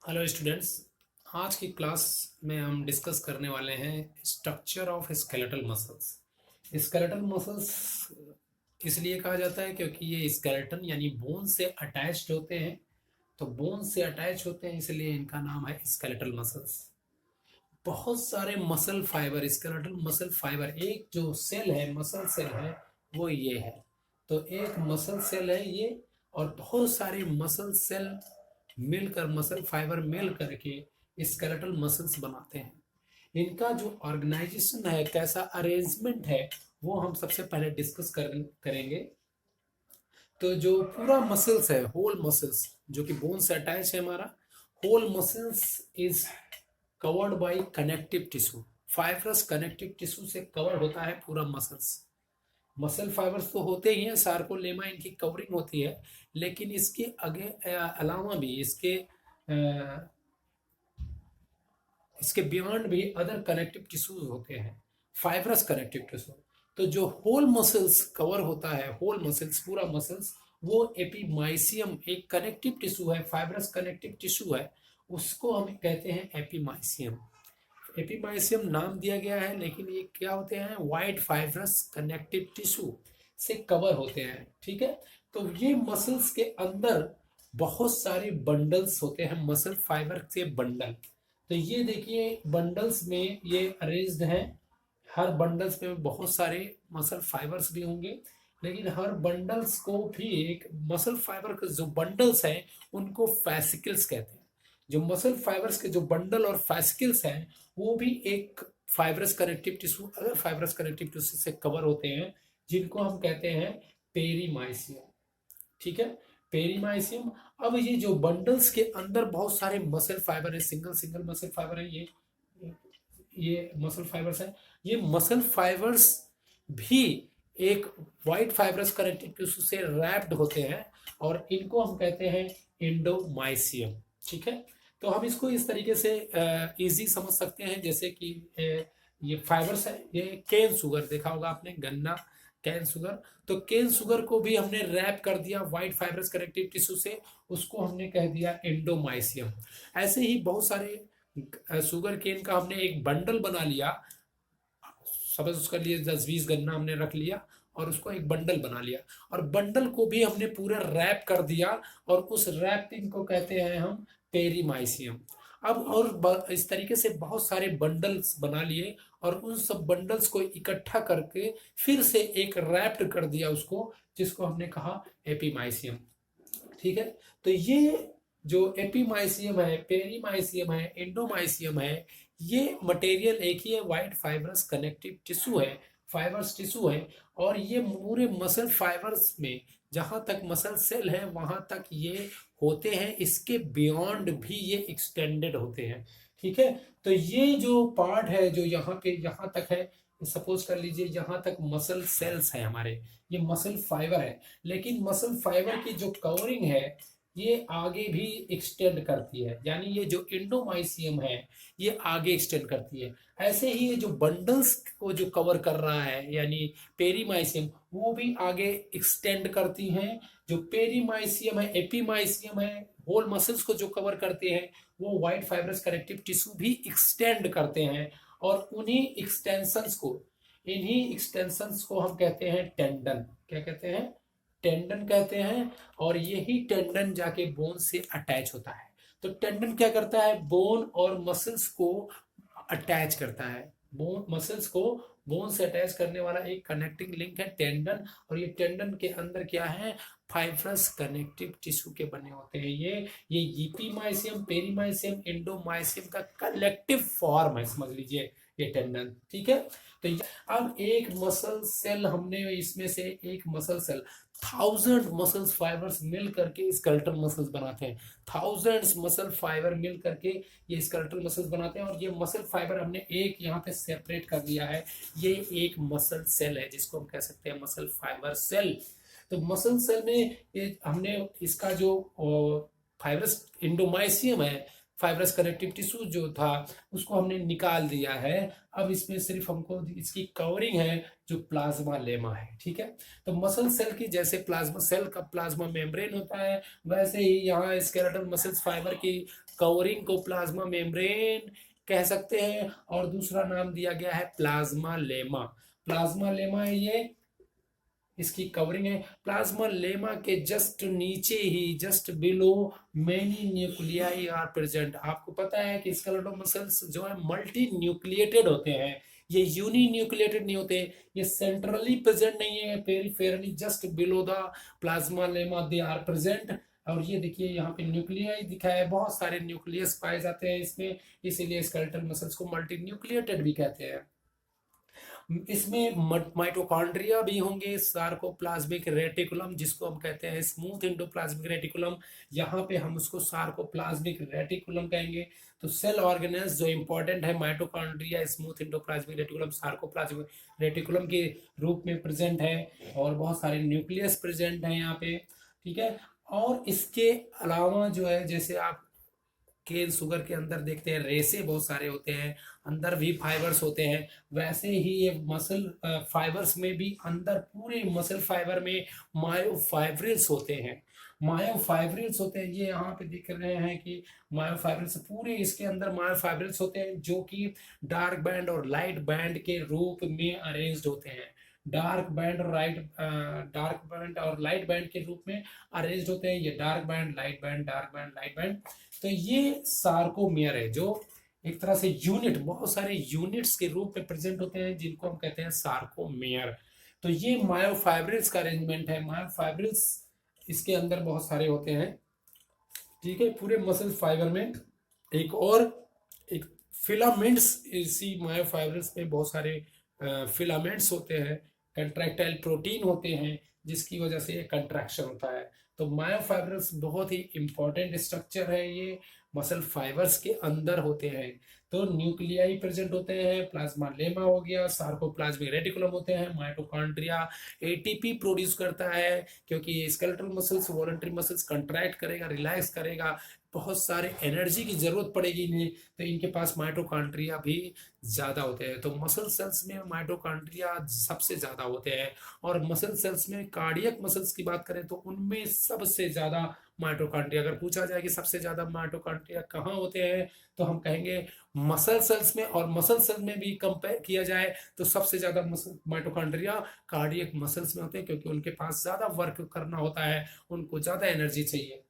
Hello students. आज की class में हम डिस्कस करने वाले हैं structure of skeletal muscles. Skeletal muscles इसलिए कहा जाता है क्योंकि ये स्केलेटन यानी बोन से अटैच्ड होते हैं। तो बोन से अटैच होते हैं इसलिए इनका नाम है स्केलेटल मसल्स। बहुत सारे muscle fibre, skeletal muscle fibre, एक जो सेल है मसल सेल है वो ये है। तो एक मसल सेल है ये, और बहुत सारे मसल सेल मिलकर, मसल फाइबर मिल करके स्केलेटल मसल्स बनाते हैं। इनका जो ऑर्गेनाइजेशन है, कैसा अरेंजमेंट है, वो हम सबसे पहले डिस्कस करेंगे। तो जो पूरा मसल्स है, होल मसल्स जो कि बोन से अटैच है हमारा, whole muscles is covered by connective tissue. Fibrous connective tissue से कवर होता है पूरा मसल्स। मसल फाइबर्स तो होते ही हैं, सार्कोलेमा इनकी कवरिंग होती है, लेकिन इसके आगे अलावा भी इसके बियॉन्ड भी अदर कनेक्टिव टिश्यूज होते हैं, फाइब्रस कनेक्टिव टिश्यू। तो जो होल मसल्स कवर होता है, होल मसल्स पूरा मसल्स, वो एपीमाइसियम एक कनेक्टिव टिश्यू है, फाइब्रस कनेक्टिव टिश्यू है, उसको हम कहते हैं एपीमाइसियम। एपीमाइसियम नाम दिया गया है, लेकिन ये क्या होते हैं, वाइड फाइब्रस कनेक्टिव टिश्यू से कवर होते हैं। ठीक है। तो ये मसल्स के अंदर बहुत सारे बंडल्स होते हैं, मसल फाइबर के बंडल। तो ये देखिए बंडल्स में ये अरेंज्ड हैं। हर बंडल्स में बहुत सारे मसल फाइबर्स भी होंगे, लेकिन हर बंडल्स को भी एक मसल फाइबर के जो बंडल्स हैं उनको फैसिकल्स कहते हैं। जो मसल फाइबर्स के जो बंडल और फैसिकल्स हैं वो भी एक fibrous connective tissue, other fibrous connective tissue से कवर होते हैं, जिनको हम कहते हैं पेरीमाइसियम। ठीक है, पेरीमाइसियम। अब ये जो बंडल्स के अंदर बहुत सारे मसल फाइबर है, सिंगल सिंगल मसल फाइबर है, ये मसल फाइबर्स है। ये मसल फाइबर्स भी एक वाइट फाइब्रस कनेक्टिव टिश्यू से रैप्ड होते हैं, और इनको हम कहते हैं एंडोमाइसियम। ठीक है। तो हम इसको इस तरीके से इजी समझ सकते हैं, जैसे कि ये फाइबर्स है, ये केन शुगर देखा होगा आपने, गन्ना कैन शुगर। तो केन शुगर को भी हमने रैप कर दिया वाइट फाइब्रस कनेक्टिव टिश्यू से, उसको हमने कह दिया एंडोमाइसियम। ऐसे ही बहुत सारे शुगर केन का हमने एक बंडल बना लिया, सपोज उसका लिए 10-20 गन्ना हमने रख लिया और उसको एक बंडल बना लिया, और बंडल को भी हमने पूरा रैप कर दिया, और उस रैपिंग को कहते हैं हम पेरीमाइसियम। अब और इस तरीके से बहुत सारे बंडल्स बना लिए, और उन सब बंडल्स को इकट्ठा करके फिर से एक रैप्ड कर दिया उसको, जिसको हमने कहा एपीमाइसियम। ठीक है। तो ये जो एपीमाइसियम है, पेरीमाइसियम है, एंडोमाइसियम है, ये मटेरियल एक ही है, वाइट फाइबरस कनेक्टिव टिश्यू है, फाइबर्स टिश्यू है। और ये पूरे मसल फाइबर्स में जहां तक मसल सेल है वहां तक ये होते हैं, इसके बियॉन्ड भी ये एक्सटेंडेड होते हैं। ठीक है। तो ये जो पार्ट है जो यहाँ पे यहाँ तक है, सपोज कर लीजिए यहाँ तक मसल सेल्स है हमारे, ये मसल फाइबर है, लेकिन मसल फाइबर की जो कवरिंग है ये आगे भी एक्सटेंड करती है, यानी ये जो एंडोमाइसियम है ये आगे एक्सटेंड करती है। ऐसे ही ये जो बंडल्स को जो कवर कर रहा है यानी पेरीमाइसियम, वो भी आगे एक्सटेंड करती हैं। जो पेरीमाइसियम है, एपीमाइसियम है, होल मसल्स को जो कवर करते हैं, वो वाइट फाइब्रस कनेक्टिव टिश्यू भी एक्सटेंड करते हैं। और इन्हीं एक्सटेंशंस को हम कहते हैं टेंडन। क्या कहते हैं? टेंडन कहते हैं। और यही टेंडन जाके बोन से अटैच होता है। तो टेंडन क्या करता है? बोन और मसल्स को अटैच करता है। बोन मसल्स को बोन से अटैच करने वाला एक कनेक्टिंग लिंक है टेंडन। और ये टेंडन के अंदर क्या है? फाइब्रस कनेक्टिव टिश्यू के बने होते हैं। ये ईपीमाइसियम, पेरीमाइसियम, एंडोमाइसियम का कलेक्टिव फॉर्म है, समझ लीजिए ये टेंडन। ठीक है। तो अब एक मसल सेल, हमने इसमें से एक मसल सेल, 1000 मसल फाइबर्स मिल करके स्केलेटल मसल्स बनाते हैं। 1000 मसल फाइबर मिल करके ये स्केलेटल मसल्स बनाते हैं। और ये मसल फाइबर हमने एक यहाँ पे सेपरेट कर दिया है, ये एक मसल सेल है जिसको हम कह सकते हैं मसल फाइबर सेल। तो मसल सेल में ये हमने इसका जो फाइब्रस एंडोमाइसियम है, फाइब्रस कनेक्टिव टिश्यू जो था, उसको हमने निकाल दिया है। अब इसमें सिर्फ हमको इसकी कवरिंग है जो प्लाज्मा लेमा है। ठीक है। तो मसल सेल की जैसे प्लाज्मा सेल का प्लाज्मा मेम्ब्रेन होता है, वैसे ही यहाँ स्केलेटल मसल्स फाइबर की कवरिंग को प्लाज्मा मेम्ब्रेन कह सकते हैं, और दूसरा नाम दिया गया है प्लाज्मा लेमा। प्लाज्मा लेमा है ये, इसकी कवरिंग है। प्लाज्मा लेमा के जस्ट नीचे ही, just below, many nuclei are present. आपको पता है कि स्केलेटल मसल्स जो है मल्टी न्यूक्लिएटेड होते हैं, ये यूनी न्यूक्लिएटेड नहीं होते, ये सेंट्रली प्रेजेंट नहीं है, peripherally just below the plasmalemma they are present. और ये देखिए यहाँ पे न्यूक्लियाई दिखा है, बहुत सारे न्यूक्लियस पाए जाते हैं इसमें, इसीलिए स्केलेटल मसल्स को मल्टी न्यूक्लिएटेड भी कहते हैं। इसमें माइटोकॉन्ड्रिया भी होंगे, सार्कोप्लाज्मिक रेटिकुलम जिसको हम कहते हैं स्मूथ एंडोप्लाज्मिक रेटिकुलम, यहाँ पे हम उसको सार्कोप्लाज्मिक रेटिकुलम कहेंगे। तो सेल ऑर्गेनेल्स जो इंपॉर्टेंट है, mitochondria, smooth endoplasmic reticulum, sarcoplasmic reticulum के रूप में प्रेजेंट है, और बहुत सारे न्यूक्लियस प्रेजेंट है यहाँ पे, ठीक है। और इसके अलावा जो है, जैसे आप केन सुगर के अंदर देखते हैं रेसे बहुत सारे होते हैं, अंदर भी फाइबर्स होते हैं, वैसे ही ये मसल फाइबर्स में भी अंदर पूरे मसल फाइबर में मायोफाइब्रिल्स होते हैं। मायोफाइब्रिल्स होते हैं, ये यहाँ पे दिख रहे हैं कि मायोफाइब्रिल्स पूरे इसके अंदर मायोफाइब्रिल्स होते हैं, जो कि डार्क बैंड और लाइट बैंड के रूप में अरेंज्ड होते हैं। डार्क बैंड और लाइट बैंड के रूप में अरेंज्ड होते हैं, ये dark band, light band, dark band, light band. तो ये सार्कोमेयर है, जो एक तरह से यूनिट, बहुत सारे यूनिट्स के रूप में प्रेजेंट होते हैं, जिनको हम कहते हैं सार्कोमेयर। तो ये मायोफाइब्रिल्स का अरेंजमेंट है। मायोफाइब्रिल्स इसके अंदर बहुत सारे होते हैं, ठीक है, पूरे मसल फाइबर में। एक फिलामेंट्स, इसी मायोफाइब्रिल्स में बहुत सारे फिलामेंट्स होते हैं, कंट्रैक्टाइल प्रोटीन होते हैं, जिसकी वजह से ये कंट्रैक्शन होता है। तो मायोफाइब्रिल्स बहुत ही इंपॉर्टेंट स्ट्रक्चर है, ये मसल फाइबर्स के अंदर होते हैं। तो न्यूक्लियाई प्रेजेंट होते हैं, प्लाज्मा लेमा हो गया, सार्कोप्लाज्मिक रेटिकुलम होते हैं, माइटोकॉन्ड्रिया एटीपी प्रोड्यूस करता है, क्योंकि skeletal muscles, voluntary muscles contract करेगा, रिलैक्स करेगा, बहुत सारे एनर्जी की जरूरत पड़ेगी इन्हें, तो इनके पास माइटोकॉन्ड्रिया भी ज्यादा होते हैं। तो मसल सेल्स में माइटोकॉन्ड्रिया सबसे ज्यादा होते हैं, और मसल सेल्स में कार्डियक मसल्स की बात करें तो उनमें सबसे ज्यादा माइटोकॉन्ड्रिया, अगर पूछा जाए कि सबसे ज्यादा माइटोकॉन्ड्रिया कहाँ होते हैं, तो हम कहेंगे मसल सेल्स में। और मसल सेल में भी कंपेयर किया जाए तो सबसे ज्यादा माइटोकॉन्ड्रिया कार्डियक मसल्स में होते हैं, क्योंकि उनके पास ज्यादा वर्क करना होता है, उनको ज्यादा एनर्जी चाहिए,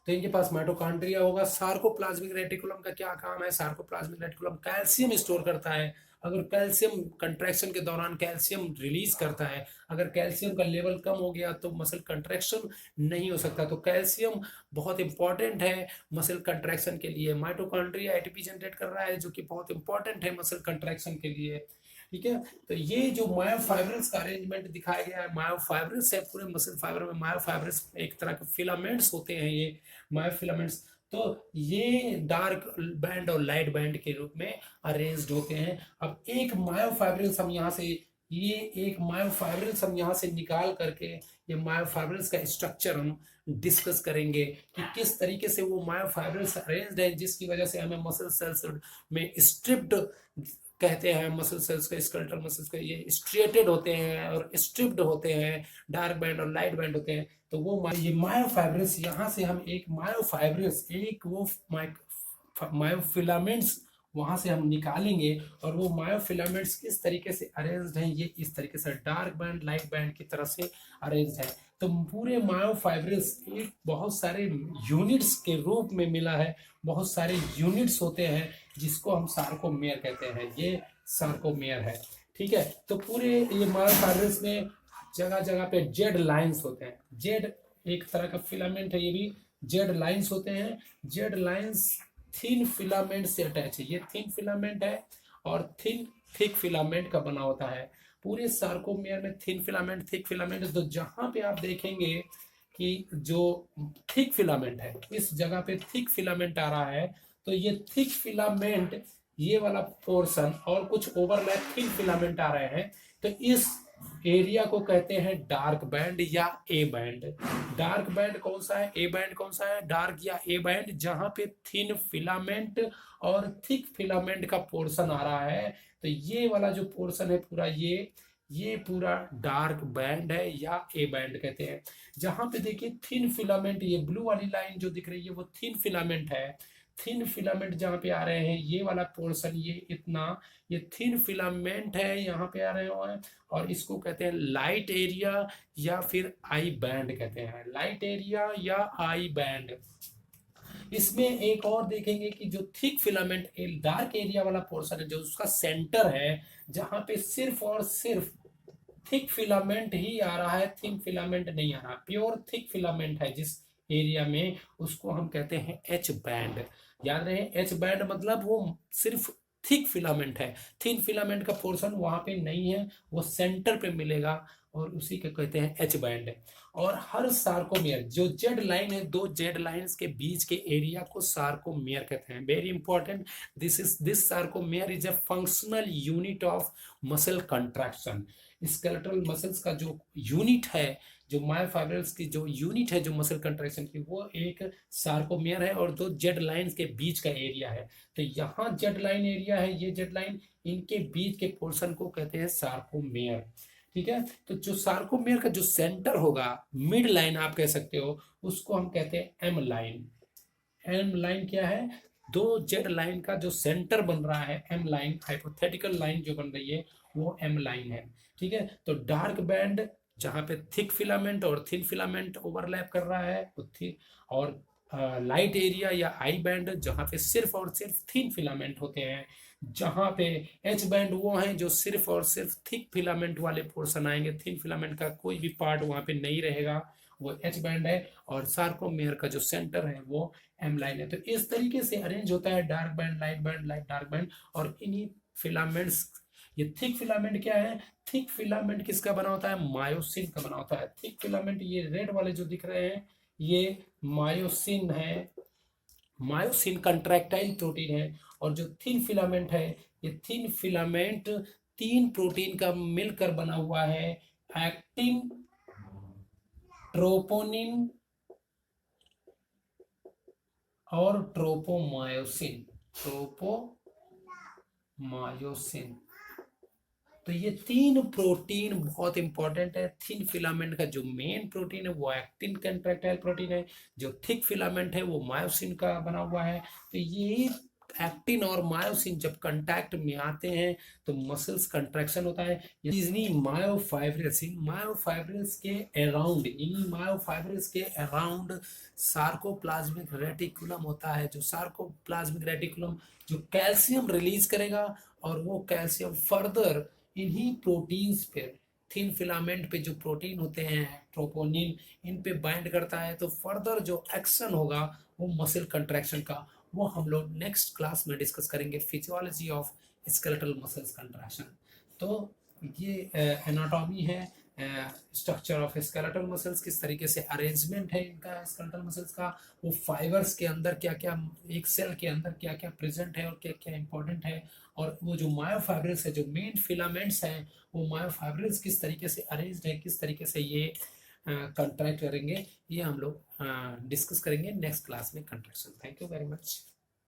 तो इनके पास माइटोकॉन्ड्रिया होगा। सार्कोप्लाज्मिक रेटिकुलम का क्या काम है? सार्कोप्लाज्मिक रेटिकुलम कैल्शियम स्टोर करता है। अगर कैल्शियम कंट्रैक्शन के दौरान कैल्शियम रिलीज करता है, अगर कैल्शियम का लेवल कम हो गया तो मसल कंट्रैक्शन नहीं हो सकता। तो कैल्शियम बहुत इंपॉर्टेंट है मसल कंट्रैक्शन के लिए। माइटोकॉन्ड्रिया एटीपी जनरेट कर रहा है, जो कि बहुत इंपॉर्टेंट है मसल कंट्रैक्शन के लिए, ठीक है। तो ये जो मायोफाइब्रिल्स का अरेंजमेंट दिखाया गया है, मायोफाइब्रिल्स है पूरे मसल फाइबर में। मायोफाइब्रिल्स एक तरह के फिलामेंट्स होते हैं, ये मायोफिलामेंट्स। तो ये डार्क बैंड और लाइट बैंड के रूप में अरेंज्ड होते हैं। अब एक मायोफाइब्रिल्स हम यहाँ से, ये एक मायोफाइब्रिल्स हम यहाँ से निकाल करके ये मायोफाइब्रिल्स का स्ट्रक्चर हम डिस्कस करेंगे कि किस तरीके से वो मायोफाइब्रिल्स अरेंज्ड है, जिसकी वजह से हमें मसल सेल्स में स्ट्रिप्ड कहते हैं। मसल सेल्स का, स्केलेटल मसल्स का, ये स्ट्रिएटेड होते हैं और स्ट्रिप्ड होते हैं, डार्क बैंड और लाइट बैंड होते हैं। तो वो ये मायोफाइब्रिल्स, यहाँ से हम एक मायोफाइब्रिल्स, एक वो मायोफिलामेंट्स वहां से हम निकालेंगे, और वो मायोफिलामेंट्स किस तरीके से अरेंज्ड हैं, ये इस तरीके से डार्क बैंड लाइट बैंड की तरह से अरेंज्ड है। तो पूरे मायोफाइब्रिल्स एक बहुत सारे यूनिट्स के रूप में मिला है, बहुत सारे यूनिट्स होते हैं, जिसको हम सार्कोमेयर कहते हैं। ये सार्कोमेयर है, ठीक है। तो पूरे ये मायोफाइब्रिल्स में जगह जगह पे जेड लाइंस होते हैं। जेड एक तरह का फिलामेंट है, ये भी जेड लाइंस होते हैं। जेड लाइंस थिन फिलामेंट से अटैच है, ये थिन फिलामेंट है और थिक फिलामेंट का बना होता है। पूरे सार्कोमेयर में थिन फिलामेंट, थिक फिलामेंट। तो जहां पे आप देखेंगे कि जो थिक फिलामेंट है, इस जगह पे थिक फिलामेंट आ रहा है, तो ये थिक फिलामेंट, ये वाला पोर्शन और कुछ ओवरलैप थिन फिलामेंट आ रहे हैं, तो इस एरिया को कहते हैं डार्क बैंड या ए बैंड। डार्क बैंड कौन सा है, ए बैंड कौन सा है? डार्क या ए बैंड, जहां पे थिन फिलामेंट और थिक फिलामेंट का पोर्शन आ रहा है। तो ये वाला जो पोर्शन है पूरा, ये पूरा डार्क बैंड है या ए बैंड कहते हैं। जहां पे देखिए थिन फिलामेंट, ये ब्लू वाली लाइन जो दिख रही है वो थिन फिलामेंट है। थिन फिलामेंट जहाँ पे आ रहे हैं, ये वाला पोर्शन, ये इतना, ये थिन फिलामेंट है, यहाँ पे आ रहे हैं। और इसको कहते हैं लाइट एरिया या फिर आई बैंड कहते हैं, लाइट एरिया या आई बैंड। इसमें एक और देखेंगे कि जो थिक फिलामेंट डार्क एरिया वाला पोर्शन है, जो उसका सेंटर है, जहां पे सिर्फ और सिर्फ थिक फिलामेंट ही आ रहा है, थिन फिलामेंट नहीं आ रहा, प्योर थिक फिलामेंट है जिस एरिया में, उसको हम कहते हैं एच बैंड। याद रहे, एच बैंड मतलब वो सिर्फ थिक फिलामेंट है, थिन फिलामेंट का पोर्शन वहां पे नहीं है, वो सेंटर पे मिलेगा, और उसी को कहते हैं एच बैंड। और हर सार्कोमेयर, जो जेड लाइन है, दो जेड लाइंस के बीच के एरिया को सार्कोमेयर कहते हैं। Very important, this sarcomere is a functional unit of muscle contraction. Skeletal muscles का जो यूनिट है, जो मायोफाइब्रल्स की जो यूनिट है जो मसल कंट्रैक्शन की, वो एक सार्कोमेयर है, और दो जेड लाइंस के बीच का एरिया है। तो यहाँ जेड लाइन एरिया है, ये जेड लाइन, इनके बीच के पोर्शन को कहते हैं सार्कोमेयर। ठीक है, तो जो सार्कोमेयर का जो सेंटर होगा, मिड लाइन आप कह सकते हो, उसको हम कहते हैं एम लाइन। एम लाइन क्या है? दो जेड लाइन का जो सेंटर बन रहा है, एम लाइन, हाइपोथेटिकल लाइन जो बन रही है, वो एम लाइन है। ठीक है, तो डार्क बैंड जहां पे थिक फिलामेंट और थिन फिलामेंट ओवरलैप कर रहा है, और लाइट एरिया या आई बैंड जहां पे सिर्फ और सिर्फ थिन फिलामेंट होते हैं। जहां पे एच बैंड वो हैं जो सिर्फ और सिर्फ थिक फिलामेंट वाले पोर्शन आएंगे, थिन फिलामेंट का कोई भी पार्ट वहां पे नहीं रहेगा, वो एच बैंड है। और सार्कोमेयर का जो सेंटर है वो एम लाइन है। तो इस तरीके से अरेंज होता है dark band, light band, light dark band. और इन्हीं फिलामेंट्स, ये थिक फिलामेंट क्या है? थिक फिलामेंट किसका बना होता है? मायोसिन का बना होता है। थिक फिलामेंट ये रेड वाले जो दिख रहे हैं, ये मायोसिन है, मायोसिन कंट्रैक्टाइल प्रोटीन है। और जो थिन फिलामेंट है, ये थिन फिलामेंट तीन प्रोटीन का मिलकर बना हुआ है, एक्टिन, ट्रोपोनिन और ट्रोपोमायोसिन। ट्रोपोमायोसिन, तो ये तीन प्रोटीन बहुत इंपॉर्टेंट है। थिन फिलामेंट का जो मेन प्रोटीन है वो एक्टिन कंट्रैक्टाइल प्रोटीन है, जो थिक फिलामेंट है वो मायोसिन का बना हुआ है। तो ये एक्टिन और मायोसिन जब कांटेक्ट में आते हैं तो मसल्स कंट्रैक्शन होता है। इन्हीं मायोफाइब्रिल्स, इन मायोफाइब्रिल्स के अराउंड, इन्हीं मायोफाइब्रिल्स के अराउंड सार्कोप्लाज्मिक रेटिकुलम होता है। जो सार्कोप्लाज्मिक रेटिकुलम जो कैल्शियम रिलीज करेगा, और वो कैल्शियम फर्दर इन्हीं प्रोटीन्स पे, थिन फिलामेंट पे जो प्रोटीन होते हैं ट्रोपोनिन, इन पे बाइंड करता है। तो फर्दर जो एक्शन होगा वो मसल कंट्रैक्शन का, वो हम लोग नेक्स्ट क्लास में डिस्कस करेंगे, physiology of skeletal muscles contraction. तो ये एनाटॉमी है, स्ट्रक्चर ऑफ स्केलेटल मसल्स, किस तरीके से अरेंजमेंट है इनका स्केलेटल मसल्स का, वो फाइबर्स के अंदर क्या क्या, एक सेल के अंदर क्या क्या प्रेजेंट है और क्या क्या इंपॉर्टेंट है, और वो जो मायोफाइब्रिल्स है, जो मेन फिलामेंट्स हैं, वो मायोफाइब्रिल्स किस तरीके से अरेंज्ड है, किस तरीके से ये कंट्रैक्ट करेंगे, ये हम लोग डिस्कस करेंगे नेक्स्ट क्लास में, contraction. Thank you very much.